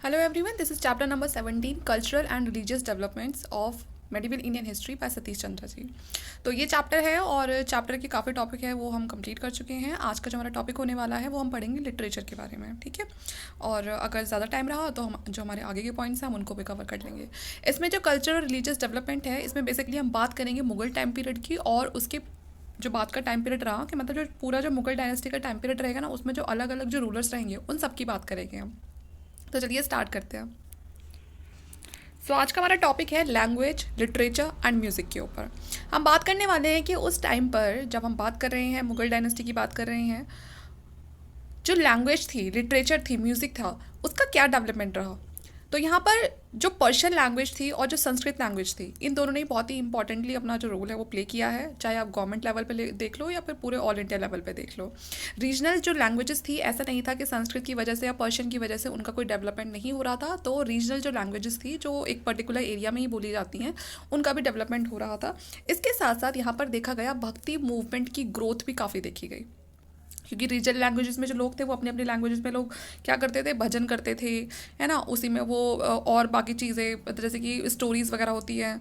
Hello everyone, this is chapter number 17 Cultural and Religious Developments of medieval Indian history by Satish Chandra ji. तो ये chapter है और chapter के काफ़ी टॉपिक है वो हम कंप्लीट कर चुके हैं। आज का जो हमारा टॉपिक होने वाला है वो हम पढ़ेंगे लिटरेचर के बारे में, ठीक है। और अगर ज़्यादा टाइम रहा तो हम जो हमारे आगे के पॉइंट्स हैं हम उनको भी कवर कर लेंगे। इसमें जो कल्चर और रिलीजियस डेवलपमेंट है इसमें बेसिकली हम बात करेंगे मुगल टाइम पीरियड की, और उसके जो बात का टाइम पीरियड रहा कि मतलब जो पूरा जो मुगल डायनेस्टी का टाइम पीरियड रहेगा ना उसमें जो अलग अलग जो रूलर्स रहेंगे उन सब की बात करेंगे हम। तो चलिए स्टार्ट करते हैं। आज का हमारा टॉपिक है लैंग्वेज, लिटरेचर एंड म्यूज़िक के ऊपर। हम बात करने वाले हैं कि उस टाइम पर जब हम बात कर रहे हैं मुगल डायनेस्टी की बात कर रहे हैं, जो लैंग्वेज थी, लिटरेचर थी, म्यूज़िक था, उसका क्या डेवलपमेंट रहा। तो यहाँ पर जो पर्शियन लैंग्वेज थी और जो संस्कृत लैंग्वेज थी, इन दोनों ने बहुत ही इंपॉर्टेंटली अपना जो रोल है वो प्ले किया है, चाहे आप गवर्नमेंट लेवल पे देख लो या फिर पूरे ऑल इंडिया लेवल पे देख लो। रीजनल जो लैंग्वेजेस थी, ऐसा नहीं था कि संस्कृत की वजह से या पर्शियन की वजह से उनका कोई डेवलपमेंट नहीं हो रहा था। तो रीजनल जो लैंग्वेजेस थी जो एक पर्टिकुलर एरिया में ही बोली जाती हैं, उनका भी डेवलपमेंट हो रहा था। इसके साथ साथ यहाँ पर देखा गया भक्ति मूवमेंट की ग्रोथ भी काफ़ी देखी गई, क्योंकि रीजनल लैंग्वेजेस में जो लोग थे वो अपने अपने लैंग्वेजेस में लोग क्या करते थे, भजन करते थे, है ना। उसी में वो और बाकी चीज़ें जैसे कि स्टोरीज़ वगैरह होती हैं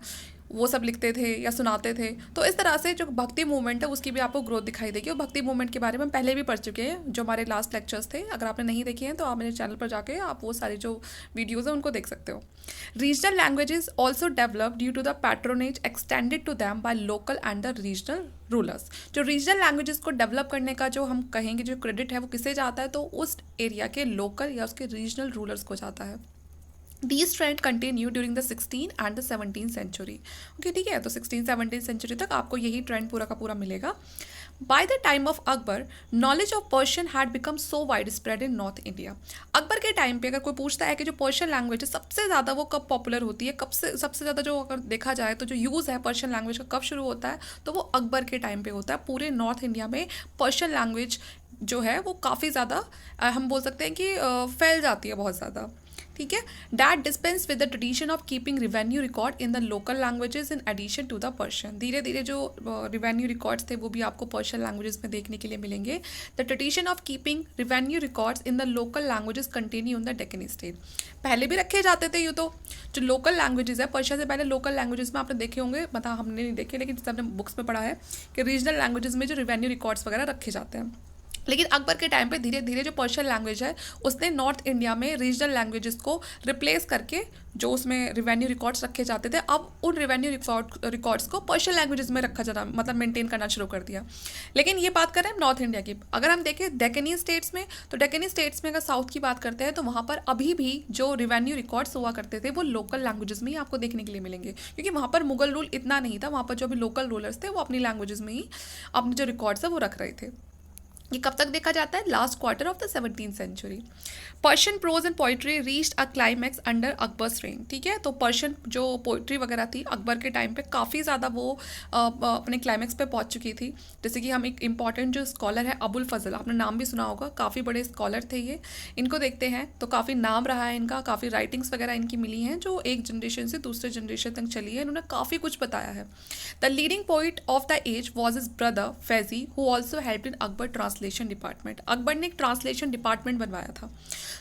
वो सब लिखते थे या सुनाते थे। तो इस तरह से जो भक्ति मूवमेंट है उसकी भी आपको ग्रोथ दिखाई देगी। और भक्ति मूवमेंट के बारे में पहले भी पढ़ चुके हैं, जो हमारे लास्ट लेक्चर्स थे। अगर आपने नहीं देखे हैं तो आप मेरे चैनल पर जाके आप वो सारे जो वीडियोज़ हैं उनको देख सकते हो। Regional languages also develop due to the patronage extended to them by local and the regional rulers. जो रीजनल लैंग्वेजेस को डेवलप करने का जो हम कहेंगे जो क्रेडिट है वो किसे जाता है, तो उस एरिया के लोकल या उसके रीजनल रूलर्स को जाता है। These trend continue during the 16 and the 17th century. Okay, ठीक है। तो 16-17 सेंचुरी तक आपको यही ट्रेंड पूरा का पूरा मिलेगा। By the time of Akbar, knowledge of Persian had become so widespread in North India. Akbar के टाइम पे अगर कोई पूछता है कि जो पर्शियन लैंग्वेज है सबसे ज़्यादा वो कब पॉपुलर होती है, कब से सबसे ज़्यादा जो अगर देखा जाए तो जो यूज़ है पर्शियन लैंग्वेज का कब शुरू होता है, तो वो अकबर के टाइम पे होता है। पूरे नॉर्थ इंडिया में पर्शियन लैंग्वेज जो है वो काफ़ी ज़्यादा हम बोल सकते हैं कि फैल जाती है बहुत ज़्यादा, ठीक है। That dispense with the tradition of keeping revenue record in the local languages in addition to the Persian. धीरे धीरे जो रिवेन्यू रिकॉर्ड्स थे वो भी आपको पर्शियन लैंग्वेजेस में देखने के लिए मिलेंगे। The tradition of keeping revenue records in the local languages continue in the Deccan state. पहले भी रखे जाते थे। ये तो जो लोकल लैंग्वेजेस है, पर्शिया से पहले लोकल लैंग्वेजेस में आपने देखे होंगे, मतलब हमने नहीं देखे लेकिन जैसे हमने बुक्स में पढ़ा है कि रीजनल लैंग्वेजेस में जो रिवेन्यू रिकॉर्ड्स वगैरह रखे जाते हैं। लेकिन अकबर के टाइम पे धीरे धीरे जो पर्शियन लैंग्वेज है उसने नॉर्थ इंडिया में रीजनल लैंग्वेजेस को रिप्लेस करके जो उसमें रिवेन्यू रिकॉर्ड्स रखे जाते थे, अब उन रिवेन्यू रिकॉर्ड्स को पर्शियन लैंग्वेजेस में रखा जाना मतलब मेंटेन करना शुरू कर दिया। लेकिन ये बात करें नॉर्थ इंडिया की, अगर हम देखें डेक्कनी स्टेट्स में, तो डेक्कनी स्टेट्स में अगर साउथ की बात करते हैं तो वहाँ पर अभी भी जो रिवेन्यू रिकॉर्ड्स हुआ करते थे वो लोकल लैंग्वेजेस में ही आपको देखने के लिए मिलेंगे, क्योंकि वहाँ पर मुगल रूल इतना नहीं था। वहाँ पर जो भी लोकल रूलर्स थे वो अपनी लैंग्वेजेस में ही अपने जो रिकॉर्ड्स है वो रख रहे थे। ये कब तक देखा जाता है, last quarter of the 17th century. Persian prose and poetry reached a climax under Akbar's reign, ठीक है। तो पर्शियन जो पोइट्री वगैरह थी अकबर के टाइम पे काफ़ी ज़्यादा वो अपने क्लाइमैक्स पे पहुंच चुकी थी। जैसे कि हम एक इम्पॉर्टेंट जो स्कॉलर है अबुल फजल, आपने नाम भी सुना होगा, काफ़ी बड़े स्कॉलर थे ये। इनको देखते हैं तो काफ़ी नाम रहा है इनका, काफ़ी राइटिंग्स वगैरह इनकी मिली हैं जो एक जनरेशन से दूसरे जनरेशन तक चली है। इन्होंने काफ़ी कुछ बताया है। The leading poet of the age was his brother Faizi who also help in Akbar translation department. Akbar ने एक ट्रांसलेशन डिपार्टमेंट बनवाया था,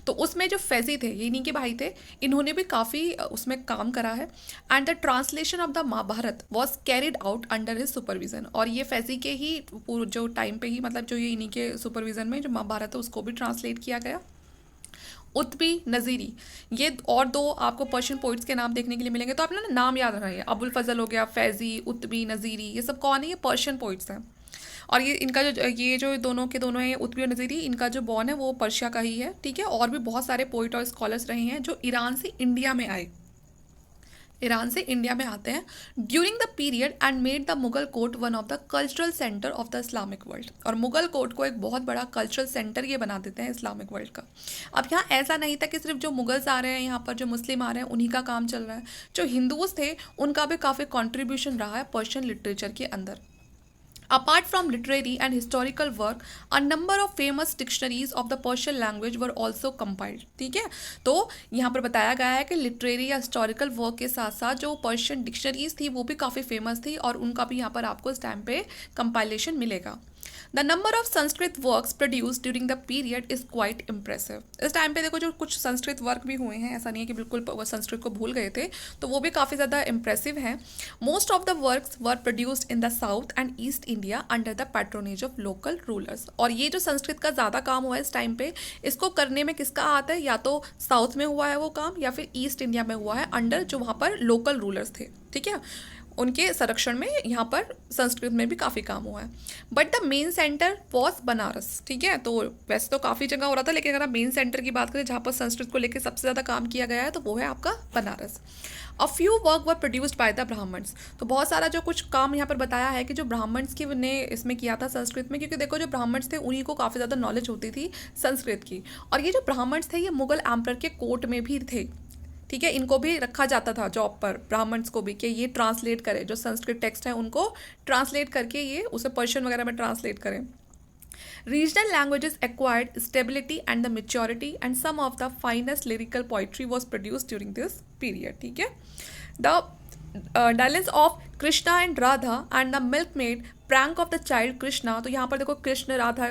तो उसमें जो फैजी थे ये इन्हीं के भाई थे, इन्होंने भी काफ़ी उसमें काम करा है। And the translation of the Mahabharata was carried out under his supervision. और ये फैजी के ही जो टाइम पे ही मतलब जो ये इन्हीं के सुपरविजन में जो महाभारत है उसको भी ट्रांसलेट किया गया। उत्बी नज़ीरी, ये और दो आपको पर्शियन पोइट्स के नाम देखने के लिए मिलेंगे। तो आपने ना नाम याद रखना है, अबुल फजल हो गया, फैजी, उत्बी, नज़ीरी, ये सब कौन है, ये पर्शियन पोइट्स हैं। और ये इनका जो ये जो दोनों के दोनों हैं उत्बी और नज़ीरी, इनका जो बॉर्न है वो पर्शिया का ही है, ठीक है। और भी बहुत सारे पोइट और स्कॉलर्स रहे हैं जो ईरान से इंडिया में आए, ईरान से इंडिया में आते हैं during the period and made the Mughal court one of the cultural centre of the Islamic world. और मुगल कोर्ट को एक बहुत बड़ा कल्चरल सेंटर ये बना देते हैं इस्लामिक वर्ल्ड का। अब यहाँ ऐसा नहीं था कि सिर्फ जो मुगल्स आ रहे हैं यहाँ पर, जो मुस्लिम आ रहे हैं उन्हीं का काम चल रहा है, जो हिंदूज थे उनका भी काफ़ी कॉन्ट्रीब्यूशन रहा है पर्शियन लिटरेचर के अंदर। Apart from literary and historical work, a number of famous dictionaries of the Persian language were also compiled, ठीक है। तो यहाँ पर बताया गया है कि लिटरेरी या हिस्टोरिकल वर्क के साथ साथ जो पर्शियन डिक्शनरीज थी वो भी काफ़ी फेमस थी और उनका भी यहाँ पर आपको इस टाइम पे कंपाइलेशन मिलेगा। The number of Sanskrit works produce during the period is quite impressive. इस टाइम पे देखो जो कुछ संस्कृत वर्क भी हुए हैं, ऐसा नहीं है कि बिल्कुल वो संस्कृत को भूल गए थे, तो वो भी काफ़ी ज़्यादा इम्प्रेसिव हैं। Most of the works were produced in the south and east India under the patronage of local rulers. और ये जो संस्कृत का ज़्यादा काम हुआ है इस टाइम पे, इसको करने में किसका हाथ है? या तो साउथ में हुआ है वो काम, या फिर ईस्ट इंडिया में हुआ है अंडर जो वहाँ पर लोकल रूलर्स थे, ठीक है, उनके संरक्षण में यहाँ पर संस्कृत में भी काफ़ी काम हुआ है। But the main centre was Banaras, ठीक है। तो वैसे तो काफ़ी जगह हो रहा था, लेकिन अगर आप मेन सेंटर की बात करें जहाँ पर संस्कृत को लेकर सबसे ज़्यादा काम किया गया है तो वो है आपका Banaras. A few work were produced by the Brahmins. तो बहुत सारा जो कुछ काम यहाँ पर बताया है कि जो ब्राह्मण्स की ने इसमें किया था संस्कृत में, क्योंकि देखो जो ब्राह्मण्स थे उन्हीं को काफ़ी ज़्यादा नॉलेज होती थी संस्कृत की। और ये जो ब्राह्मण्स थे ये मुगल एम्पर के कोर्ट में भी थे, ठीक है, इनको भी रखा जाता था जॉब पर, ब्राह्मण्स को भी, कि ये ट्रांसलेट करें जो संस्कृत टेक्स्ट है उनको ट्रांसलेट करके ये उसे पर्शियन वगैरह में ट्रांसलेट करें। Regional languages acquired stability and the maturity, and some of the finest lyrical poetry was produced during this period, ठीक है। The dalliance of Krishna and Radha and the milkmaid prank of the child Krishna. तो यहाँ पर देखो कृष्ण राधा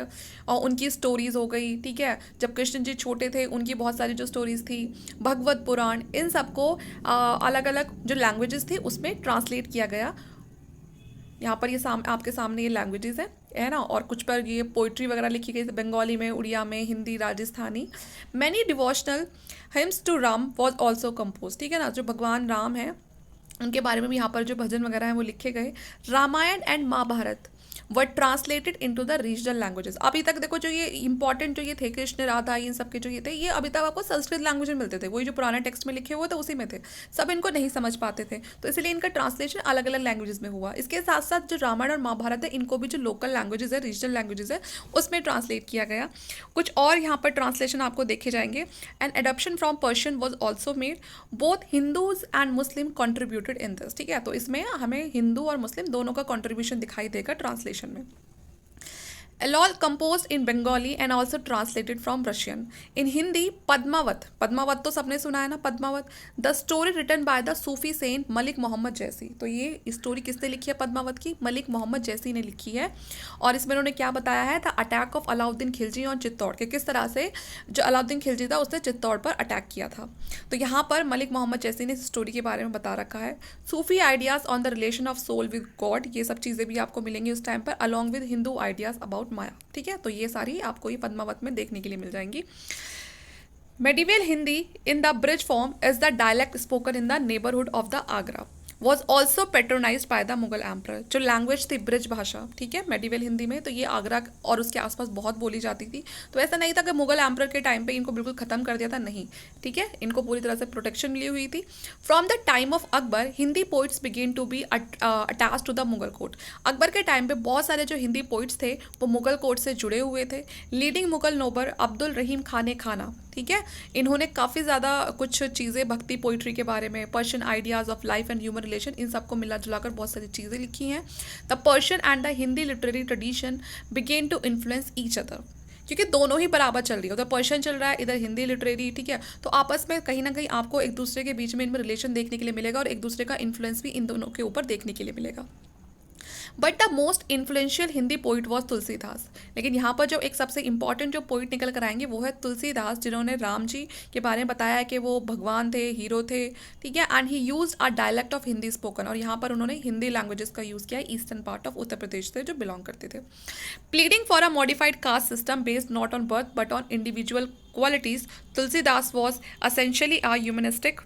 और उनकी stories हो गई, ठीक है, जब कृष्ण जी छोटे थे उनकी बहुत सारी जो स्टोरीज थी, भगवत पुराण, इन सबको अलग अलग जो लैंग्वेजेस थी उसमें ट्रांसलेट किया गया। यहाँ पर ये आपके सामने ये लैंग्वेजेस है ना, और कुछ पर ये पोइट्री वगैरह लिखी गई, बंगाली में, उड़िया में, Hindi, Rajasthani. Many devotional hymns to Ram was also compose, ठीक है ना, जो भगवान राम है उनके बारे में भी यहाँ पर जो भजन वगैरह हैं वो लिखे गए। Ramayana and Mahabharata were translated into the regional languages. अभी तक देखो जो ये इंपॉर्टेंट जो ये थे कृष्ण राधा इन सब के जो ये थे, ये अभी तक आपको संस्कृत लैंग्वेज में मिलते थे, वही जो पुराने टेक्स्ट में लिखे हुए थे उसी में थे, सब इनको नहीं समझ पाते थे, तो इसलिए इनका ट्रांसलेशन अलग अलग लैंग्वेजेस में हुआ। इसके साथ साथ जो रामायण और महाभारत है इनको भी जो लोकल लैंग्वेजेस है, रीजनल लैंग्वेजेस है, उसमें ट्रांसलेट किया गया। कुछ और यहाँ पर ट्रांसलेशन आपको देखे जाएंगे। And adoption from Persian was also made. Both Hindus and Muslim contributed in this, ठीक है, तो इसमें हमें हिंदू और मुस्लिम दोनों का कॉन्ट्रीब्यूशन दिखाई देगा ट्रांसलेशन में। All composed in Bengali and also translated from Russian. In Hindi, Padmavat, Padmaavat तो सबने सुना है ना, Padmavat, the story written by the Sufi saint Malik Mohammad जैसी। तो ये स्टोरी किसने लिखी है पद्मावत की? मलिक मोहम्मद जैसी ने लिखी है। और इसमें उन्होंने क्या बताया है? The attack of Alauddin Khilji on Chittor, के किस तरह से जो अलाउद्दीन खिलजी था उसने चित्तौड़ पर अटैक किया था। तो यहाँ पर मलिक मोहम्मद जैसी ने इस स्टोरी के बारे में बता रखा है। Sufi ideas on the relation of soul with God, ये सब चीज़ें भी आपको मिलेंगी उस टाइम पर, along with Hindu ideas about maya, ठीक है, तो ये सारी आपको ये पद्मावत में देखने के लिए मिल जाएंगी। Medieval Hindi in the Braj form is the dialect spoken in the neighbourhood of the Agra, was also patronized by the Mughal emperor. जो लैंग्वेज थी ब्रिज भाषा, ठीक है, मेडिवल हिंदी में, तो ये आगरा और उसके आसपास बहुत बोली जाती थी। तो ऐसा नहीं था कि मुगल एम्पर के टाइम पे इनको बिल्कुल ख़त्म कर दिया था, नहीं, ठीक है, इनको पूरी तरह से प्रोटेक्शन मिली हुई थी। From the time of Akbar Hindi poets began to be attach to the Mughal court. Akbar के टाइम पे बहुत सारे जो हिंदी पोइट्स थे वो मुगल कोर्ट से जुड़े हुए थे। लीडिंग मुगल नोबर अब्दुल रहीम खान खाना, ठीक है, इन्होंने काफ़ी ज़्यादा कुछ चीज़ें भक्ति पोइट्री के बारे में, Persian ideas of life and human relation, इन सबको मिला जुलाकर बहुत सारी चीज़ें लिखी हैं। The Persian and the Hindi literary tradition begin to influence each other, क्योंकि दोनों ही बराबर चल रही है, उधर पर्शियन चल रहा है, इधर हिंदी लिटरेरी, ठीक है, तो आपस में कहीं ना कहीं आपको एक दूसरे के बीच में इनमें रिलेशन देखने के लिए मिलेगा और एक दूसरे का इन्फ्लुएंस भी इन दोनों के ऊपर देखने के लिए मिलेगा। But the most influential Hindi poet was Tulsidas. लेकिन यहाँ पर जो एक सबसे इंपॉर्टेंट जो पोइट निकल कर आएंगे वो है तुलसीदास, जिन्होंने राम जी के बारे में बताया है कि वो भगवान थे, हीरो थे, ठीक है, and he use a dialect of Hindi spoken, और यहाँ पर उन्होंने हिंदी लैंग्वेजेस का यूज़ किया है eastern part of Uttar Pradesh से जो बिलोंग करते थे। Pleading for a modified caste system based not on birth but on individual qualities, Tulsidas was essentially a humanistic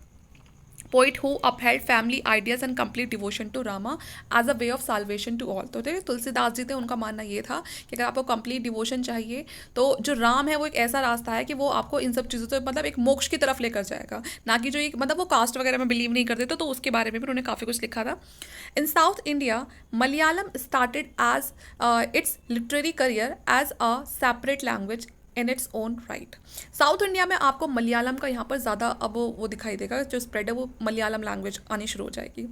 poet who upheld family ideas and complete devotion to Rama as a way of salvation to all. तो तुलसीदास जी थे, उनका मानना ये था कि अगर आपको complete devotion चाहिए तो जो राम है वो एक ऐसा रास्ता है कि वो आपको इन सब चीज़ों से मतलब एक मोक्ष की तरफ लेकर जाएगा, ना कि जो एक मतलब वो कास्ट वगैरह में बिलीव नहीं करते, तो उसके बारे में भी उन्होंने काफ़ी कुछ लिखा था। In South India Malayalam started as its literary career as a separate language in its own right. South India में आपको मलयालम का यहाँ पर ज़्यादा अब वो दिखाई देगा, जो स्प्रेड है वो मलयालम लैंग्वेज आनी शुरू हो जाएगी।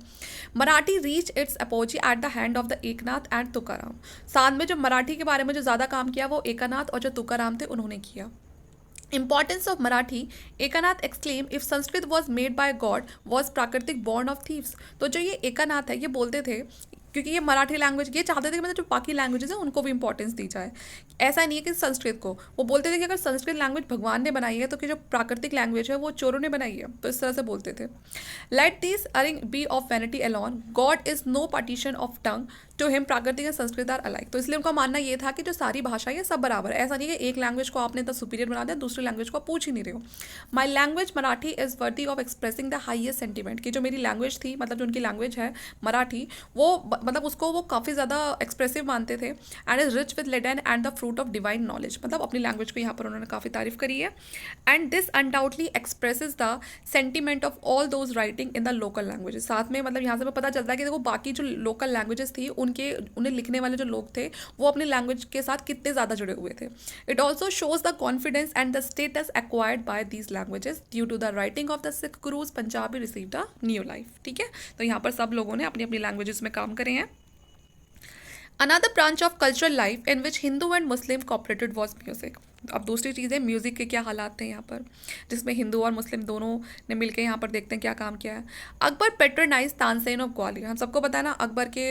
Marathi reach its apogee at the hand of the Eknath and Tukaram. साथ में जो मराठी के बारे में जो ज़्यादा काम किया वो एकनाथ और जो तुकाराम थे उन्होंने किया। Importance of Marathi, Eknath exclaim if Sanskrit was made by God was प्राकृतिक बॉर्न ऑफ थीव्स। तो जो ये एकनाथ है ये बोलते थे क्योंकि ये मराठी लैंग्वेज, ये चाहते थे कि मतलब जो बाकी लैंग्वेजेस हैं उनको भी इंपॉर्टेंस दी जाए। ऐसा नहीं है कि संस्कृत को, वो बोलते थे कि अगर संस्कृत लैंग्वेज भगवान ने बनाई है तो कि जो प्राकृतिक लैंग्वेज है वो चोरों ने बनाई है, तो इस तरह से बोलते थे। Let this airing be of vanity alone, God is no partition of tongue to him, प्राकृतिक एंड संस्कृत आर अलाइक। तो इसलिए उनका मानना ये था कि जो सारी भाषा है सब बराबर है, ऐसा नहीं है कि एक लैंग्वेज को आपने इतना सुपीरियर बना दिया, दूसरी लैंग्वेज को आप पूछ ही नहीं रहे हो। My language Marathi is worthy of expressing the highest sentiment, कि जो मेरी लैंग्वेज थी, मतलब जो उनकी लैंग्वेज है मराठी, वो मतलब उसको वो काफ़ी ज़्यादा एक्सप्रेसिव मानते थे। And is rich with laden and the fruit of divine knowledge, मतलब अपनी लैंग्वेज को यहाँ पर उन्होंने काफ़ी तारीफ करी है। And this undoubtedly expresses the sentiment of all those writing in the local languages. साथ में मतलब यहाँ से पता चलता है कि देखो बाकी जो लोकल लैंग्वेजेस थी उन्हें लिखने वाले जो लोग थे वो अपनी लैंग्वेज के साथ कितने ज़्यादा जुड़े हुए थे। It also shows the confidence and the status acquired by these languages due to the writing of the Sikh gurus, Punjabi received a new life. ठीक है, तो यहाँ पर सब लोगों ने अपनी अपनी लैंग्वेजेस में काम करे हैं। Another branch of cultural life in which Hindu and Muslim cooperated was music. अब दूसरी चीज़ है म्यूज़िक के क्या हालात थे यहाँ पर, जिसमें हिंदू और मुस्लिम दोनों ने मिलकर यहाँ पर देखते हैं क्या काम किया है। Akbar patronise Tansen of Gwalior. हम सबको पता है ना, अकबर के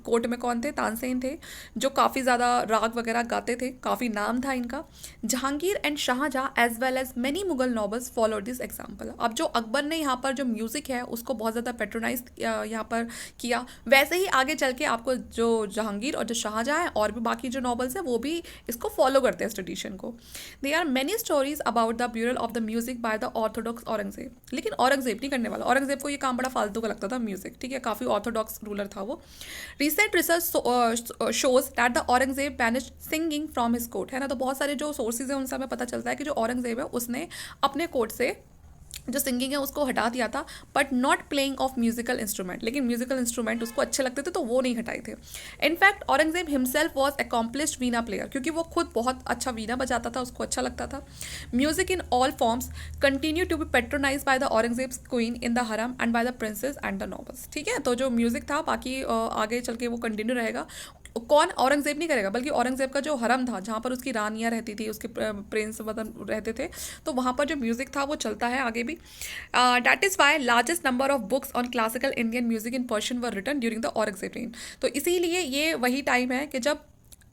कोर्ट में कौन थे? तानसेन थे, जो काफ़ी ज़्यादा राग वगैरह गाते थे, काफ़ी नाम था इनका। Jahangir and Shahjahan as well as many Mughal nobles follow this example. अब जो अकबर ने यहाँ पर जो म्यूज़िक है उसको बहुत ज़्यादा पेट्रोनाइज यहाँ पर किया, वैसे ही आगे चल के आपको जो जहांगीर और जो शाहजहाँ है और भी बाकी जो नॉबल्स हैं वो भी इसको फॉलो करते हैं इस ट्रेडिशन को। There are many stories about the burial of the music by the orthodox Aurangzeb. लेकिन औरंगजेब नहीं करने वाला, औरंगजेब को ये काम बड़ा फालतू का लगता था म्यूजिक, ठीक है, काफ़ी ऑर्थोडॉक्स रूलर था वो। Recent research shows that the Aurangzeb banished singing from his court, है ना। तो बहुत सारे जो सोर्सेज हैं उनसे हमें पता चलता है कि जो औरंगजेब है उसने अपने कोर्ट से जो सिंगिंग है उसको हटा दिया था, but not playing of musical instrument. लेकिन म्यूजिकल इंस्ट्रूमेंट उसको अच्छे लगते थे तो वो नहीं हटाए थे। In fact Aurangzeb himself was accomplished Veena player, क्योंकि वो खुद बहुत अच्छा वीना बजाता था, उसको अच्छा लगता था। Music in all forms continue to be patronize by the Aurangzeb queen in the harem and by the princes and the nobles. ठीक है, तो जो म्यूजिक था बाकी आगे चल के वो कंटिन्यू रहेगा। कौन? औरंगजेब नहीं करेगा, बल्कि औरंगजेब का जो हरम था जहाँ पर उसकी रानियाँ रहती थी, उसके प्रिंस मतलब रहते थे, तो वहाँ पर जो म्यूज़िक था वो चलता है आगे भी। That is why largest number of books on classical Indian music in Persian were written during the Aurangzeb reign. तो इसीलिए ये वही टाइम है कि जब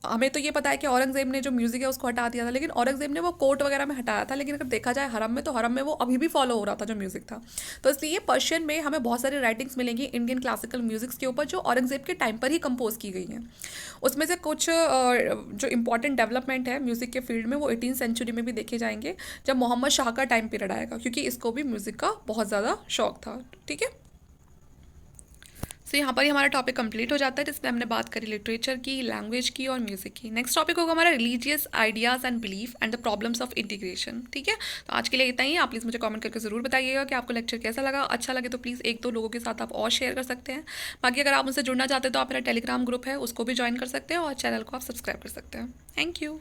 हमें तो ये पता है कि औरंगजेब ने जो म्यूज़िक है उसको हटा दिया था, लेकिन औरंगजेब ने वो कोर्ट वगैरह में हटाया था, लेकिन अगर देखा जाए हरम में, तो हरम में वो अभी भी फॉलो हो रहा था जो म्यूज़िक था। तो इसलिए पर्शियन में हमें बहुत सारी राइटिंग्स मिलेंगी इंडियन क्लासिकल म्यूजिक्स के ऊपर जो औरंगजेब के टाइम पर ही कंपोज की गई हैं। उसमें से कुछ जो इंपॉर्टेंट डेवलपमेंट है म्यूज़िक के फील्ड में वो 18th सेंचुरी में भी देखे जाएंगे, जब मोहम्मद शाह का टाइम पीरियड आएगा, क्योंकि इसको भी म्यूज़िक का बहुत ज़्यादा शौक था। ठीक है, तो यहाँ पर ही हमारा टॉपिक कंप्लीट हो जाता है, जिसमें हमने बात करी लिटरेचर की, लैंग्वेज की और म्यूज़िक की। नेक्स्ट टॉपिक होगा हमारा religious ideas and belief and the problems of integration. ठीक है, तो आज के लिए इतना ही। आप प्लीज़ मुझे कमेंट करके ज़रूर बताइएगा कि आपको लेक्चर कैसा लगा। अच्छा लगे तो प्लीज़ 1-2 लोगों के साथ आप और शेयर कर सकते हैं। बाकी अगर आप मुझसे जुड़ना चाहते हैं तो आप मेरा टेलीग्राम ग्रुप है उसको भी ज्वाइन कर सकते हैं और चैनल को आप सब्सक्राइब कर सकते हैं। Thank you.